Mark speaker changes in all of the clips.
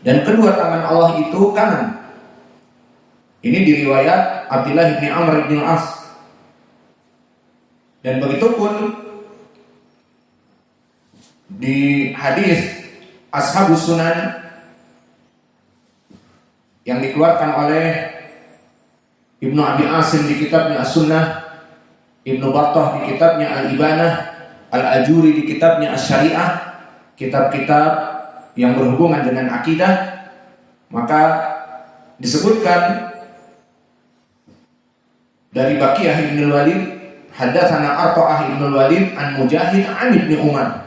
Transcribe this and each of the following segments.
Speaker 1: dan kedua tangan Allah itu kanan. Ini di riwayat Abdullah bin Amr bin As. Dan begitu pun di hadis Ashabus Sunan yang dikeluarkan oleh Ibnu Abi Asim di kitabnya As-Sunnah, Ibnu Battah di kitabnya Al-Ibanah, Al-Ajuri di kitabnya Asy-Syari'ah, kitab-kitab yang berhubungan dengan akidah, maka disebutkan dari Baqiyah bin Walid, haddatsana Arta'ah bin Walid an Mujahid an Ibnu Umar.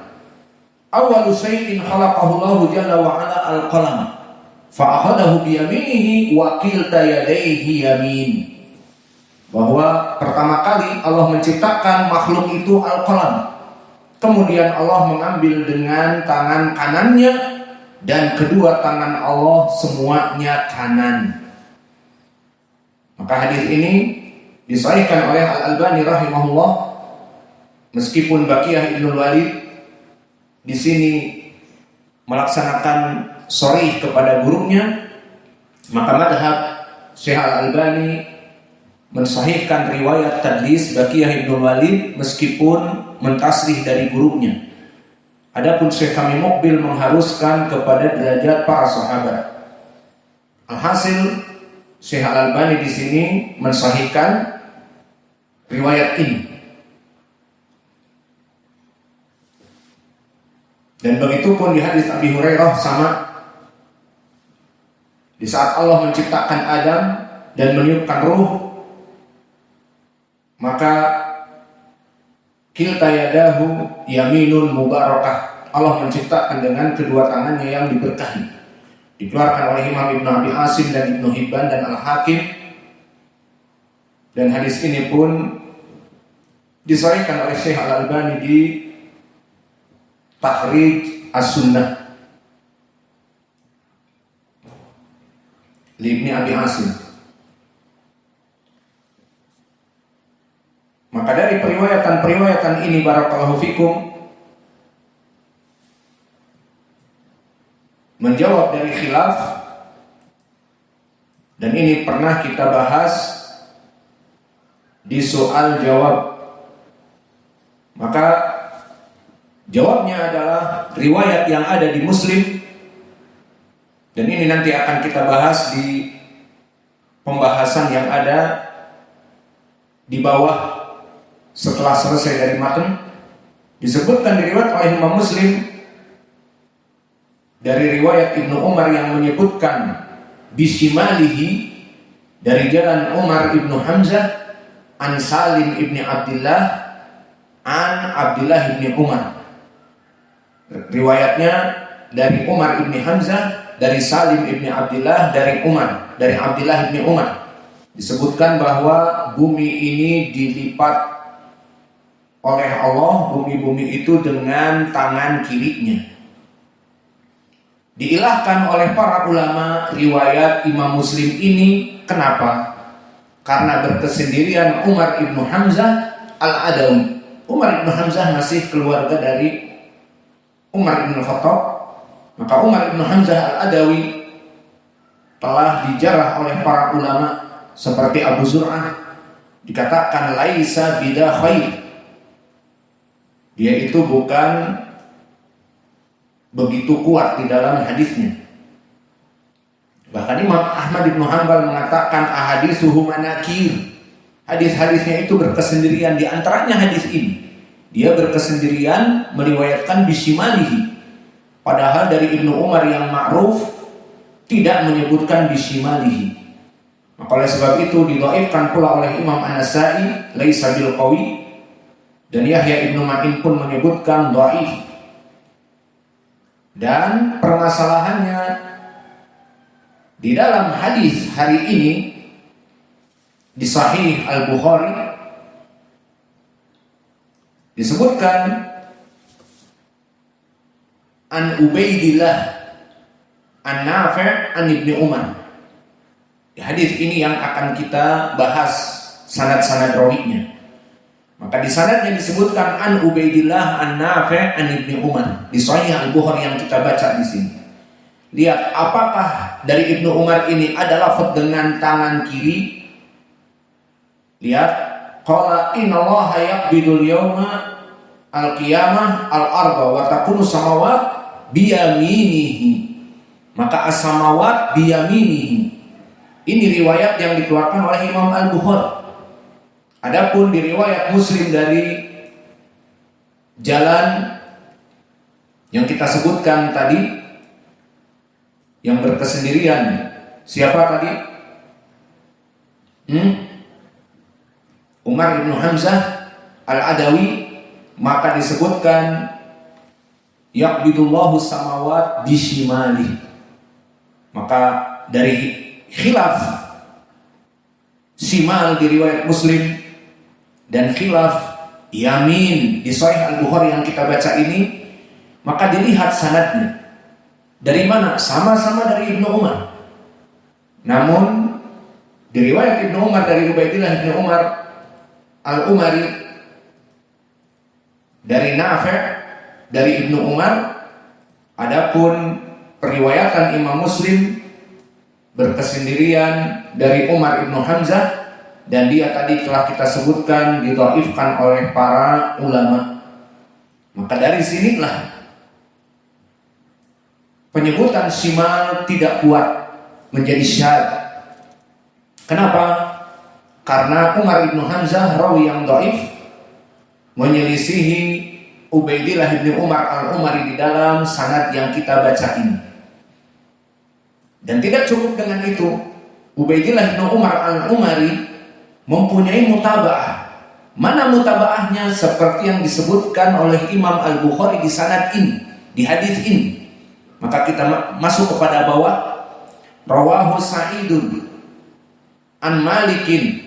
Speaker 1: Awwalu syai'in khalaqahu Allah jalla wa ala al-qalam. Fa akhadahu bi yaminihi wa kilta yadayhi yamin. Bahwa pertama kali Allah menciptakan makhluk itu al-qalam. Kemudian Allah mengambil dengan tangan kanannya dan kedua tangan Allah semuanya kanan. Maka hadis ini disahihkan oleh Al-Albani rahimahullah, meskipun Baqiyah Ibnu Walid di sini melaksanakan sharih kepada gurunya, maka madhab Syekh Al-Albani mensahihkan riwayat tadlis Baqiyah Ibnu Walid meskipun mentasrih dari gurunya. Adapun Syekh kami Muqbil mengharuskan kepada derajat para sahabat. Alhasil Syekh Al-Albani di sini mensahihkan riwayat ini. Dan begitu pun di hadis Abi Hurairah sama. Di saat Allah menciptakan Adam dan meniupkan ruh, maka kilta yadahu yaminun mubarakah. Allah menciptakan dengan kedua tangannya yang diberkahi. Dikeluarkan oleh Imam Ibnu Abi Asim dan Ibnu Hibban dan Al-Hakim. Dan hadis ini pun disahihkan oleh Syekh Al-Albani di Takhrij As-Sunnah li Ibnu Abi Asim. Maka dari periwayatan ini barakallahu fikum menjawab dari khilaf, dan ini pernah kita bahas di soal jawab. Maka jawabnya adalah riwayat yang ada di Muslim, dan ini nanti akan kita bahas di pembahasan yang ada di bawah setelah selesai dari matan. Disebutkan diriwayat oleh Imam Muslim dari riwayat Ibnu Umar yang menyebutkan bisimalihi dari jalan Umar Ibnu Hamzah an Salim Ibni Abdullah an Abdullah Ibni Umar. Riwayatnya dari Umar Ibni Hamzah, dari Salim Ibni Abdullah, dari Umar, dari Abdullah Ibni Umar. Disebutkan bahwa bumi ini dilipat oleh Allah, bumi-bumi itu dengan tangan kirinya. Diilahkan oleh para ulama riwayat Imam Muslim ini. Kenapa? Karena berkesendirian Umar Ibnu Hamzah Al-Adawi. Umar Ibnu Hamzah masih keluarga dari Umar Ibnu Khattab. Maka Umar Ibnu Hamzah Al-Adawi telah dijarah oleh para ulama seperti Abu Zur'ah, dikatakan laisa bidah khair. Dia itu bukan begitu kuat di dalam hadisnya. Bahkan Imam Ahmad bin Hanbal mengatakan ahaditsuhu manakir. Hadis-hadisnya itu berkesendirian, di antaranya hadis ini. Dia berkesendirian meriwayatkan bisimalihi. Padahal dari Ibnu Umar yang ma'ruf tidak menyebutkan bisimalihi. Maka oleh sebab itu didhaifkan pula oleh Imam An-Nasa'i laisa bil qawi, dan Yahya Ibnu Ma'in pun menyebutkan dhaif. Dan permasalahannya di dalam hadis hari ini di Sahih Al-Bukhari disebutkan an Ubaidillah an Nafi' an Ibni Umar. Di hadis ini yang akan kita bahas sanad-sanad rawinya. Maka di sanadnya disebutkan an Ubaidillah an Nafi' an Ibni Umar di Sahih Al-Bukhari yang kita baca di sini. Lihat apakah dari Ibnu Umar ini ada lafaz dengan tangan kiri. Lihat, qala innallaha yaqbidul yawma al-qiyamah al-arba wa takunu samawat biyaminihi. Maka as-samawat biyaminihi. Ini riwayat yang dikeluarkan oleh Imam Al-Bukhari. Adapun di riwayat Muslim dari jalan yang kita sebutkan tadi, yang berkesendirian, siapa tadi? Umar ibn Hamzah al-Adawi, maka disebutkan yaqbidullahu samawat bishimali. Maka dari khilaf shimal di riwayat Muslim dan khilaf yamin di Sahih Al-Bukhari yang kita baca ini, maka dilihat sanadnya. Dari mana? Sama-sama dari Ibnu Umar. Namun di riwayat Ibnu Umar dari Ubaidillah Ibnu Umar Al-Umari, dari Nafi' dari Ibnu Umar. Adapun periwayatan Imam Muslim berkesendirian dari Umar Ibnu Hamzah, dan dia tadi telah kita sebutkan didhaifkan oleh para ulama. Maka dari sinilah penyebutan shimal tidak kuat, menjadi syadz. Kenapa? Karena Umar ibn Hamzah rawi yang dhaif menyelisihi Ubaidillah bin Umar al-Umari di dalam sanad yang kita baca ini. Dan tidak cukup dengan itu, Ubaidillah bin Umar al-Umari mempunyai mutaba'ah. Mana mutaba'ahnya? Seperti yang disebutkan oleh Imam Al-Bukhari di sanad ini, di hadis ini. Maka kita masuk kepada bawah. Rawahu Sa'idun an Malikin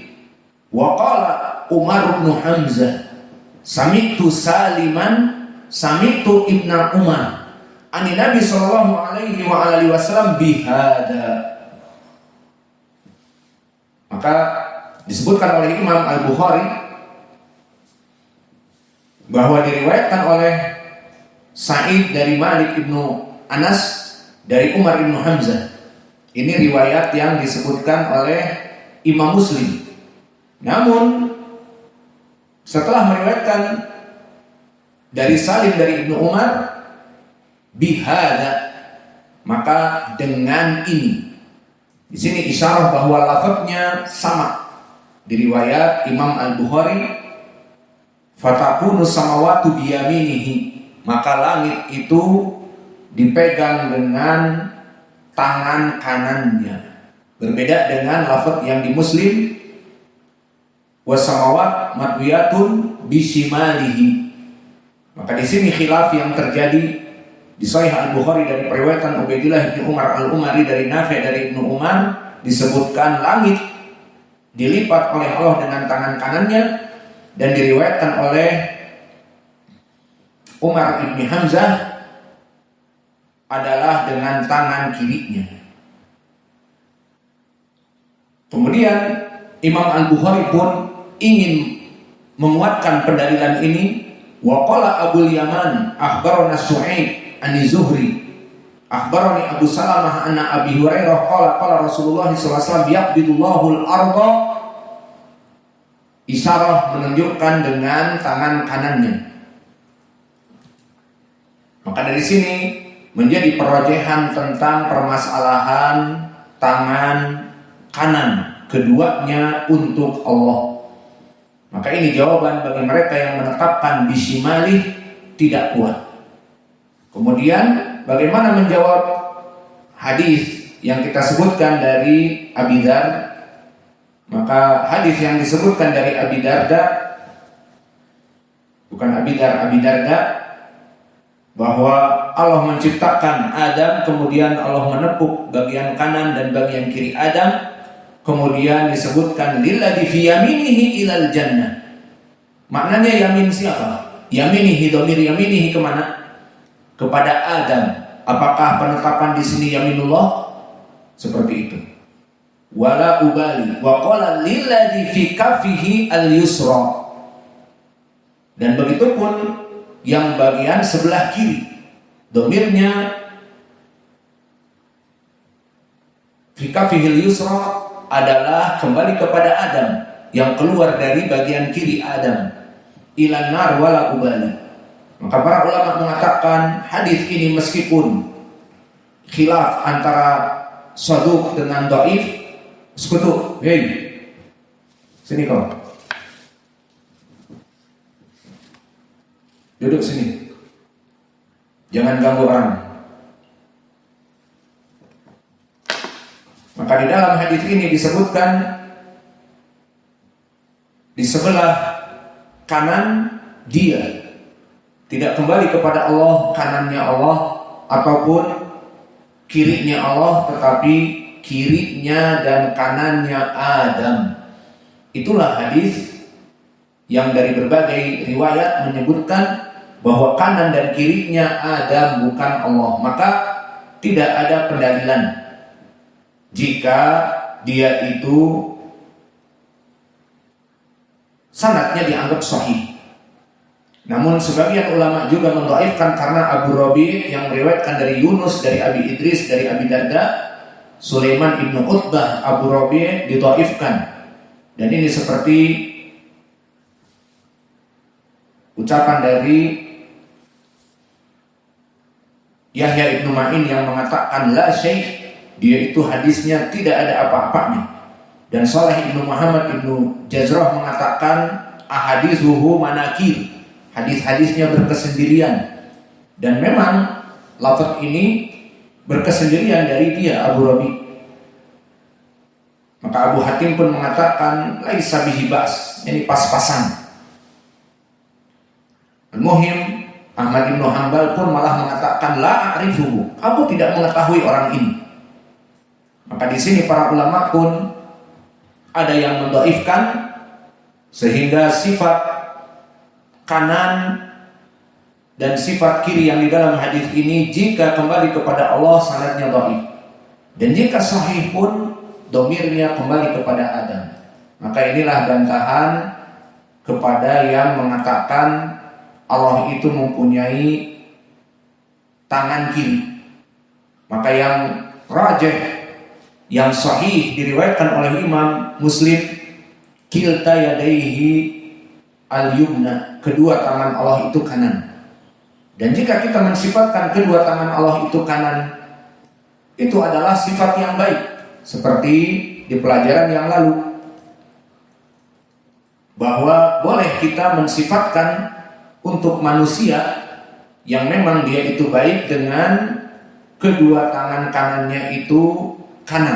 Speaker 1: wa qala Umar bin Hamzah sami'tu Saliman sami'tu Ibnu Umar ani Nabi sallallahu alaihi wa alihi wasallam bihada. Maka disebutkan oleh Imam Al-Bukhari bahwa diriwayatkan oleh Sa'id dari Malik ibnu Anas dari Umar ibnu Hamzah. Ini riwayat yang disebutkan oleh Imam Muslim. Namun setelah meriwayatkan dari Salim dari Ibnu Umar bihada, maka dengan ini. Di sini isyarah bahwa lafadznya sama. Di riwayat Imam Al-Bukhari, fatakunu samawatu biyaminihi, maka langit itu dipegang dengan tangan kanannya. Berbeda dengan lafaz yang di Muslim, wasamawat matwiyatun bishimalihi. Maka di sini khilaf yang terjadi di Sahih Al-Bukhari dari periwayatan Ubaidillah bin Umar al-Umari dari Nafi' dari Ibnu Umar, disebutkan langit dilipat oleh Allah dengan tangan kanannya, dan diriwayatkan oleh Umar ibn Hamzah adalah dengan tangan kirinya. Kemudian Imam Al-Bukhari pun ingin menguatkan pendalilan ini. Wa qala Abul Yaman akhbarana Su'aib an Zuhri akhbarani Abu Salamah anna Abi Hurairah qala Rasulullah sallallahu alaihi wasallam yaqbidullahu al-ardha, isyarah menunjukkan dengan tangan kanannya. Maka dari sini menjadi perojehan tentang permasalahan tangan kanan keduanya untuk Allah. Maka ini jawaban bagi mereka yang menetapkan bishimali tidak kuat. Kemudian bagaimana menjawab hadis yang kita sebutkan dari Abi Dzar? Maka hadis yang disebutkan dari Abi Darda, bukan Abi Darda, bahwa Allah menciptakan Adam, kemudian Allah menepuk bagian kanan dan bagian kiri Adam, kemudian disebutkan lilladzi fi yaminihi ilal jannah. Maknanya yamin siapa? Yaminihi, dhamir yaminihi kemana? Kepada Adam. Apakah penetapan di sini yaminullah? Seperti itu. Wala ubali wa qala lilladzi fi kaffihi al-yusra. Dan begitu pun yang bagian sebelah kiri, dhamirnya fi kafihil yusra adalah kembali kepada Adam yang keluar dari bagian kiri Adam, ilan nar wala ubali. Maka para ulama mengatakan hadis ini meskipun khilaf antara saduq dengan dhaif, sekutu, hei, sini kau, duduk sini, jangan ganggu orang. Maka di dalam hadis ini disebutkan di sebelah kanan dia tidak kembali kepada Allah, kanannya Allah ataupun kirinya Allah, tetapi kirinya dan kanannya Adam. Itulah hadis yang dari berbagai riwayat menyebutkan bahwa kanan dan kirinya Adam bukan Allah. Maka tidak ada pendalilan jika dia itu sanadnya dianggap sahih. Namun sebagian ulama juga mendhaifkan karena Abu Rabi' yang meriwayatkan dari Yunus, dari Abi Idris, dari Abi Darda, Sulaiman ibnu Utbah, Abu Rabi' didhaifkan. Dan ini seperti ucapan dari Yahya ibnu Ma'in yang mengatakan la syai', dia itu hadisnya tidak ada apa-apanya. Dan Saleh ibnu Muhammad ibnu Jazrah mengatakan ahadithuhu manakir, hadis-hadisnya berkesendirian. Dan memang lafaz ini berkesendirian dari dia, Abu Rabi. Maka Abu Hatim pun mengatakan laisa bihi ba's, ini pas-pasan. Al-Muhim, Ahmad ibnu Hanbal pun malah mengatakan la a'rifuhu, aku tidak mengetahui orang ini. Maka di sini para ulama pun ada yang mendhaifkan sehingga sifat kanan dan sifat kiri yang di dalam hadis ini jika kembali kepada Allah sanadnya dhaif, dan jika sahih pun domirnya kembali kepada Adam. Maka inilah bantahan kepada yang mengatakan Allah itu mempunyai tangan kiri. Maka yang rajih, yang sahih diriwayatkan oleh Imam Muslim, kilta yadaihi al-yumna, kedua tangan Allah itu kanan. Dan jika kita mensifatkan kedua tangan Allah itu kanan, itu adalah sifat yang baik, seperti di pelajaran yang lalu, bahwa boleh kita mensifatkan untuk manusia yang memang dia itu baik dengan kedua tangan kanannya itu kanan.